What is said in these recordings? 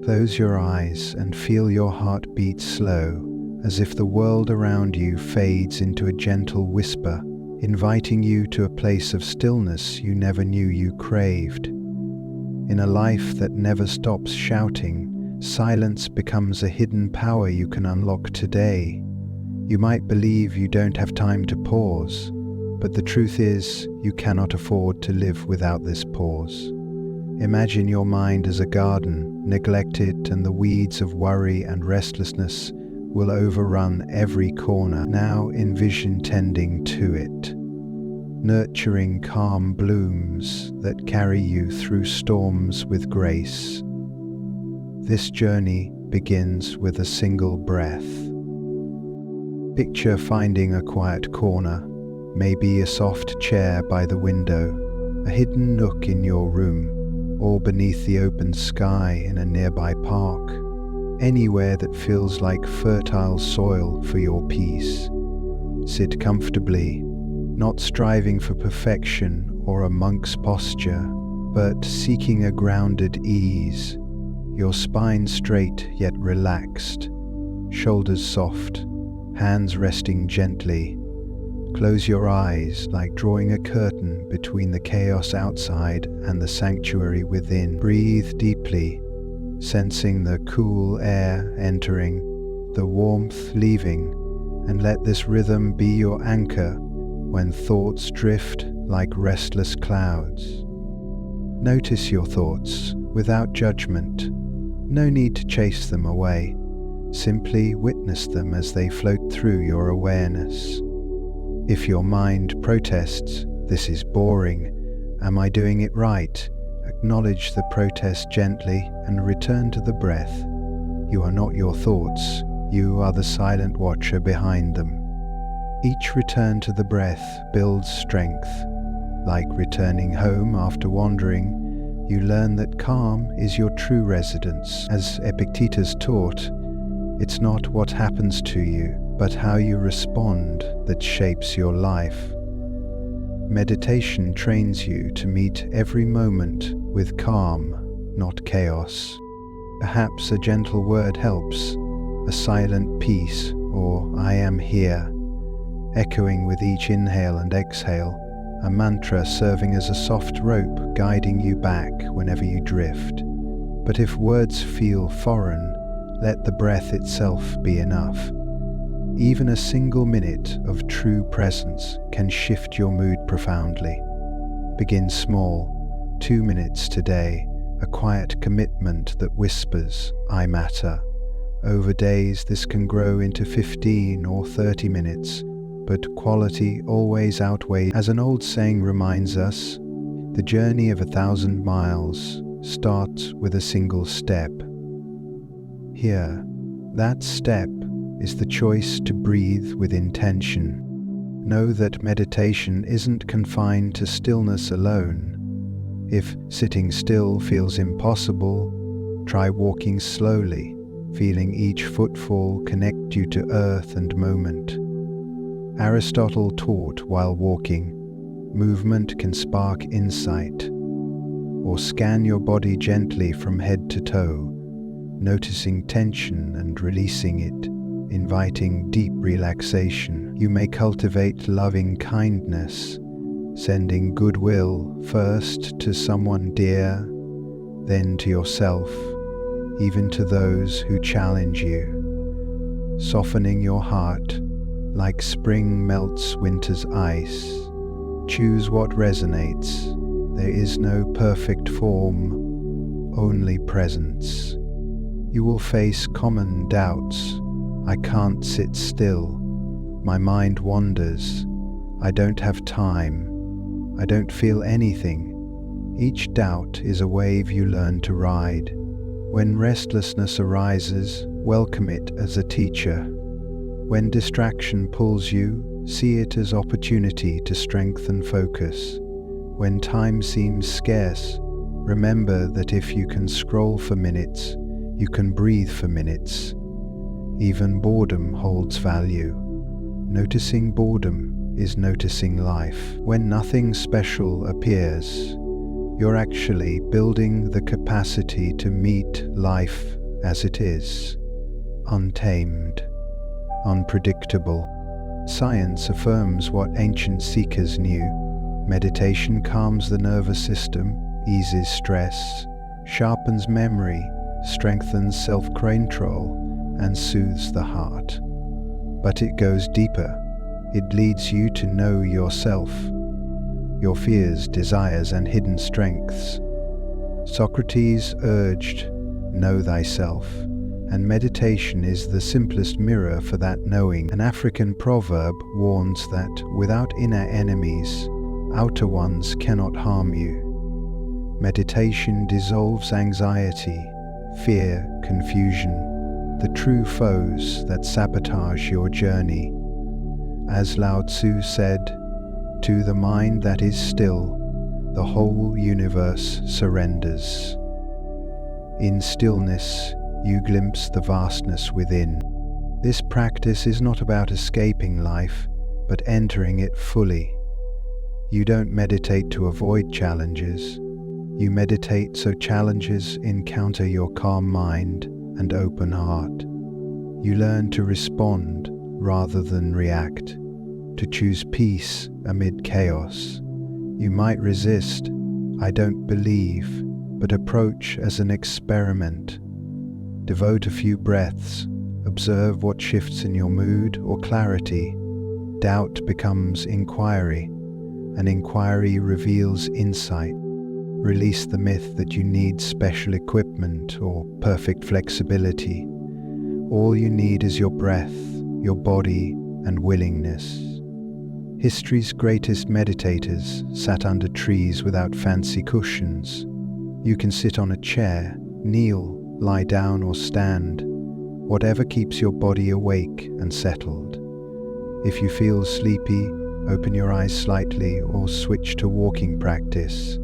Close your eyes and feel your heart beat slow, as if the world around you fades into a gentle whisper, inviting you to a place of stillness you never knew you craved. In a life that never stops shouting, silence becomes a hidden power you can unlock today. You might believe you don't have time to pause, but the truth is, you cannot afford to live without this pause. Imagine your mind as a garden, neglected, and the weeds of worry and restlessness will overrun every corner. Now envision tending to it, nurturing calm blooms that carry you through storms with grace. This journey begins with a single breath. Picture finding a quiet corner, maybe a soft chair by the window, a hidden nook in your room, or beneath the open sky in a nearby park, anywhere that feels like fertile soil for your peace. Sit comfortably, not striving for perfection or a monk's posture, but seeking a grounded ease, your spine straight yet relaxed, shoulders soft, hands resting gently. Close your eyes, like drawing a curtain between the chaos outside and the sanctuary within. Breathe deeply, sensing the cool air entering, the warmth leaving, and let this rhythm be your anchor when thoughts drift like restless clouds. Notice your thoughts without judgment. No need to chase them away. Simply witness them as they float through your awareness. If your mind protests, "This is boring. Am I doing it right?" acknowledge the protest gently and return to the breath. You are not your thoughts. You are the silent watcher behind them. Each return to the breath builds strength. Like returning home after wandering, you learn that calm is your true residence. As Epictetus taught, it's not what happens to you, but how you respond that shapes your life. Meditation trains you to meet every moment with calm, not chaos. Perhaps a gentle word helps, a silent peace, or "I am here," echoing with each inhale and exhale, a mantra serving as a soft rope guiding you back whenever you drift. But if words feel foreign, let the breath itself be enough. Even a single minute of true presence can shift your mood profoundly. Begin small, 2 minutes today, a quiet commitment that whispers, "I matter." Over days, this can grow into 15 or 30 minutes, but quality always outweighs. As an old saying reminds us, the journey of 1,000 miles starts with a single step. Here, that step is the choice to breathe with intention. Know that meditation isn't confined to stillness alone. If sitting still feels impossible, try walking slowly, feeling each footfall connect you to earth and moment. Aristotle taught while walking, movement can spark insight. Or scan your body gently from head to toe, noticing tension and releasing it, inviting deep relaxation. You may cultivate loving kindness, sending goodwill first to someone dear, then to yourself, even to those who challenge you. Softening your heart, like spring melts winter's ice. Choose what resonates. There is no perfect form, only presence. You will face common doubts. I can't sit still. My mind wanders. I don't have time. I don't feel anything. Each doubt is a wave you learn to ride. When restlessness arises, welcome it as a teacher. When distraction pulls you, see it as opportunity to strengthen focus. When time seems scarce, remember that if you can scroll for minutes, you can breathe for minutes. Even boredom holds value. Noticing boredom is noticing life. When nothing special appears, you're actually building the capacity to meet life as it is, untamed, unpredictable. Science affirms what ancient seekers knew. Meditation calms the nervous system, eases stress, sharpens memory, strengthens self-control, and soothes the heart. But it goes deeper. It leads you to know yourself, your fears, desires, and hidden strengths. Socrates urged, "Know thyself," and meditation is the simplest mirror for that knowing. An African proverb warns that without inner enemies, outer ones cannot harm you. Meditation dissolves anxiety, fear, confusion, the true foes that sabotage your journey. As Lao Tzu said, "To the mind that is still, the whole universe surrenders." In stillness, you glimpse the vastness within. This practice is not about escaping life, but entering it fully. You don't meditate to avoid challenges. You meditate so challenges encounter your calm mind and open heart. You learn to respond rather than react, to choose peace amid chaos. You might resist, "I don't believe," but approach as an experiment. Devote a few breaths, observe what shifts in your mood or clarity. Doubt becomes inquiry, and inquiry reveals insight. Release the myth that you need special equipment or perfect flexibility. All you need is your breath, your body, and willingness. History's greatest meditators sat under trees without fancy cushions. You can sit on a chair, kneel, lie down, or stand, whatever keeps your body awake and settled. If you feel sleepy, open your eyes slightly or switch to walking practice.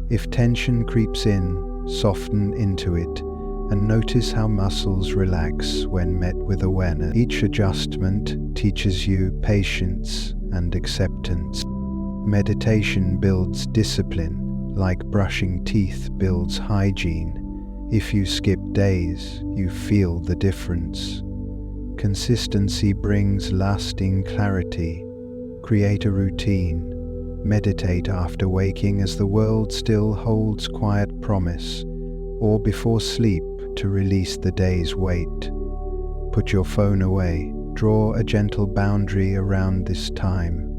If tension creeps in, soften into it and notice how muscles relax when met with awareness. Each adjustment teaches you patience and acceptance. Meditation builds discipline, like brushing teeth builds hygiene. If you skip days, you feel the difference. Consistency brings lasting clarity. Create a routine. Meditate after waking as the world still holds quiet promise, or before sleep to release the day's weight. Put your phone away. Draw a gentle boundary around this time.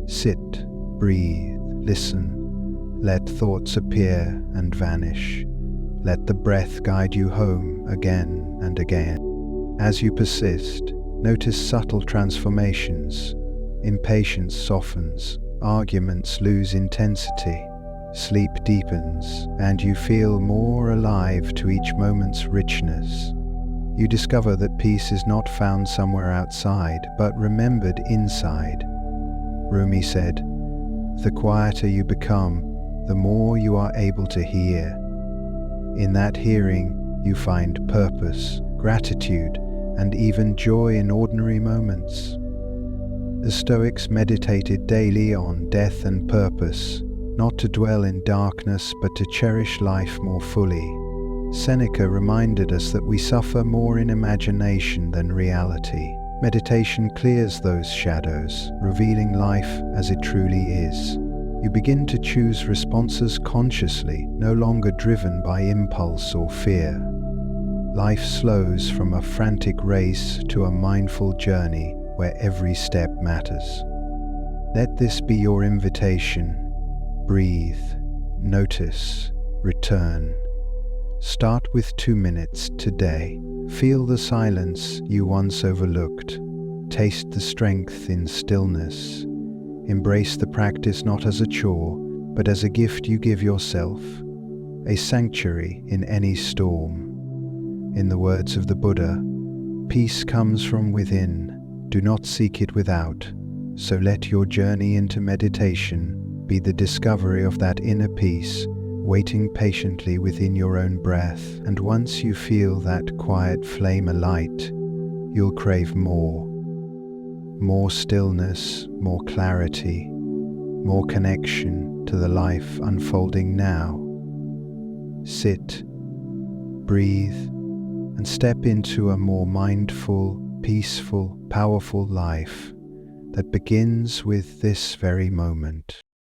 Sit, breathe, listen. Let thoughts appear and vanish. Let the breath guide you home again and again. As you persist, notice subtle transformations. Impatience softens, arguments lose intensity, sleep deepens, and you feel more alive to each moment's richness. You discover that peace is not found somewhere outside, but remembered inside. Rumi said, "The quieter you become, the more you are able to hear. In that hearing, you find purpose, gratitude, and even joy in ordinary moments." The Stoics meditated daily on death and purpose, not to dwell in darkness but to cherish life more fully. Seneca reminded us that we suffer more in imagination than reality. Meditation clears those shadows, revealing life as it truly is. You begin to choose responses consciously, no longer driven by impulse or fear. Life slows from a frantic race to a mindful journey where every step matters. Let this be your invitation. Breathe, notice, return. Start with 2 minutes today. Feel the silence you once overlooked. Taste the strength in stillness. Embrace the practice not as a chore, but as a gift you give yourself, a sanctuary in any storm. In the words of the Buddha, peace comes from within. Do not seek it without. So let your journey into meditation be the discovery of that inner peace, waiting patiently within your own breath. And once you feel that quiet flame alight, you'll crave more. More stillness, more clarity, more connection to the life unfolding now. Sit, breathe, and step into a more mindful, peaceful, powerful life that begins with this very moment.